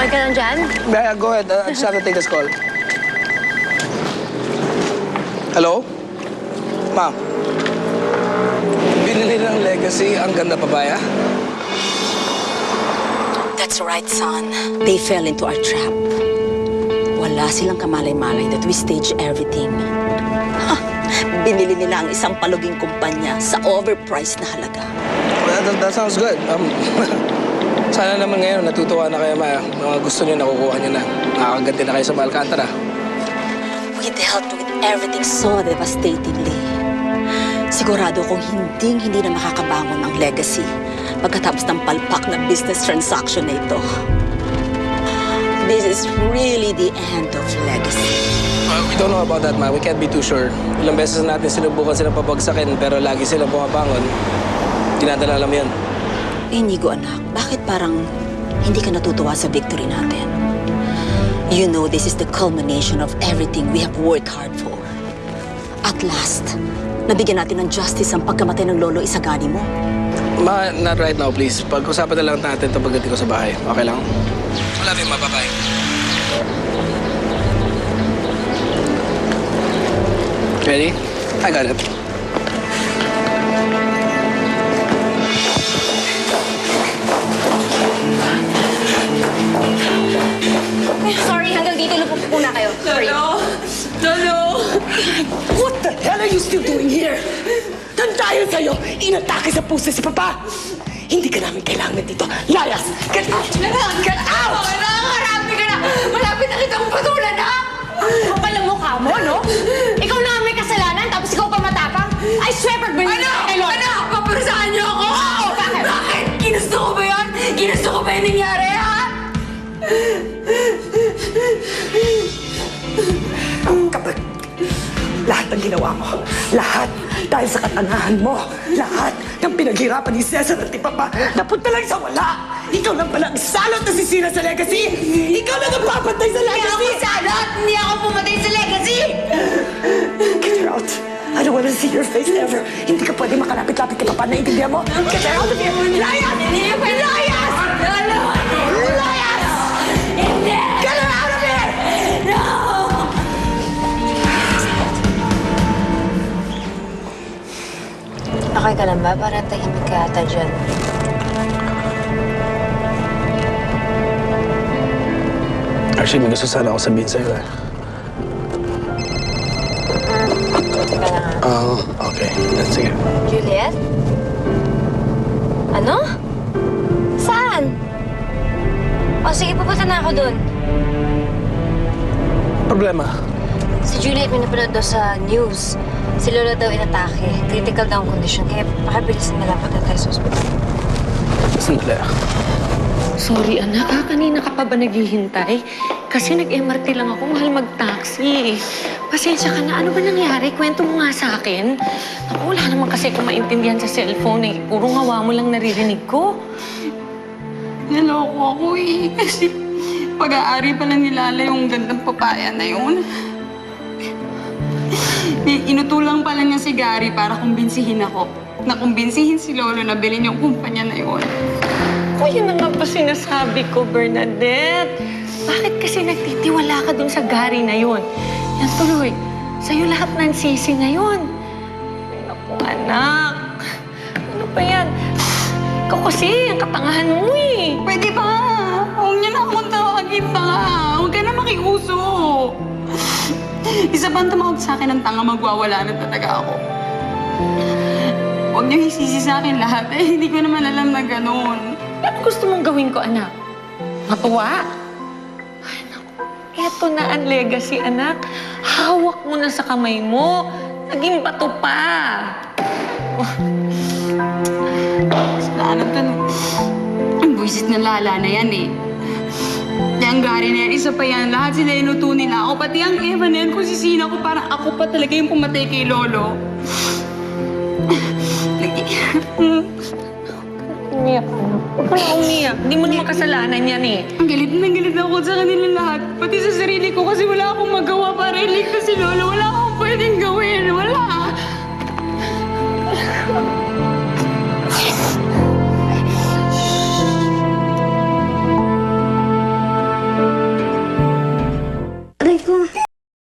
Okay ka lang dyan? Yeah, go ahead. I just have to take this call. Hello? Ma'am. Binili ng Legacy ang ganda papaya? That's right, son. They fell into our trap. Wala silang kamalay-malay that we stage everything. Ha! Binili nila ang isang paluging kumpanya sa overpriced na halaga. Well, that sounds good. Sana naman ngayon natutuwa na kayo, Ma. Mga gusto niyo, nakukuha niyo na. Nakakaganti na kayo sa Alcantara. We dealt with everything so devastatingly. Sigurado kung hindi na makakabangon ang legacy pagkatapos ng palpak na business transaction na ito. This is really the end of legacy. We don't know about that, Ma. We can't be too sure. Ilang beses natin sinubukan silang pabagsakin pero lagi silang bumabangon. Dinadala alam yan. Inigo, anak, bakit parang hindi ka natutuwa sa victory natin? You know this is the culmination of everything we have worked hard for. At last, nabigyan natin ng justice ang pagkamatay ng Lolo Isagani mo. Ma, not right now, please. Pag-usapan na lang natin ito pagdating ko sa bahay. Okay lang? Wala rin, Ma. Bye-bye. Ready? I got it. Sorry, hanggang dito na po muna kayo. Sorry. Lolo! What the hell are you still doing here? Dahil sa'yo, inatake sa puso si Papa. Hindi ka namin kailangan dito. Layas! Get out! Get out! Nakakarampi ka na! Malapit na kitang patulan, ha? Kapal ang mukha mo, no? Ikaw na ang may kasalanan, tapos ikaw pa matapang? I swear, pag binigyan kay Lord. Ano? Paparusahan niyo ako! Bakit? Bakit? Ginusto ko ba yun? Ginusto ko ba yung nangyari, ha? Kapag lahat ng ginawa mo, lahat dahil sa katanahan mo, lahat ng pinaghirapan ni Cesar at ni Papa, napunta lang sa wala. Ikaw lang pala ang salot na sisira sa legacy. Ikaw lang ang papatay sa legacy. Hindi ako salot! Hindi ako pumatay sa legacy! Get her out. I don't want to see your face ever. Hindi ka pwede makalapit-lapit kay Papa. Naiintindihan mo? Get her out of here. Lias! Lias! Lolo! Lias! Hindi! Get her out of here! No! Okay ka lang ba? Parang tahimik ka ata dyan. Actually, may gusto sana ako sabihin sa'yo, eh. Teka lang, ha? Okay. Sige. Juliet? Ano? Saan? O sige, pupunta na ako dun. Problema. Si Juliet may napanood daw sa news. Si Lola daw inatake. Critical daw ang kondisyon. Kaya pakabilis na lang punta tayo sa ospital. Sandali. Sorry, anak. Kanina ka pa ba naghihintay? Kasi nag-MRT lang ako. Mahal mag-taxi. Pasensya ka na. Ano ba nangyari? Kwento mo nga sa akin. Ako, wala naman kasi kung maintindihan sa cellphone eh. Puro ngawa mo lang naririnig ko. Naloko ako eh. Kasi pag-aari pa lang nilala yung gandang papaya na yun. Inutulang pala niya si Gary para kumbinsihin ako. Nakumbinsihin si Lolo na bilhin yung kumpanya na yun. Kuya naman pa sinasabi ko, Bernadette. Bakit kasi nagtitiwala ka dun sa Gary na yun? Yan tuloy, sa'yo lahat ng sisi ngayon. Ay, naku, anak. Ano ba yan? Ikaw kasi, ang katangahan mo eh. Pwede ba? Huwag niyo na akong tawagin tanga. Huwag ka na makiuso. Isa pang tumawag sa akin ng tanga, magwawala na talaga ako. Huwag niyo isisi sa akin lahat eh. Hindi ko naman alam na gano'n. Ano gusto mong gawin ko, anak? Matuwa? Ay, naku. Eto na ang legacy, anak. Hawak mo na sa kamay mo. Naging bato pa. Kasalanan to, no? Ang buwisit ng lala na yan eh. Ang Gary na yan, isa pa yan. Lahat sila inuto nila ako. Pati ang Eva na yan, kung sisina ko, parang ako pa talaga yung pumatay kay Lolo. Umiyak, anak. Huwag ka na umiyak. Hindi mo naman kasalanan yan eh. Ang galit ako sa kanila lahat. Pati sa sarili ko kasi wala akong magawa para iligtas si Lolo. Wala akong pwedeng gawin. Wala.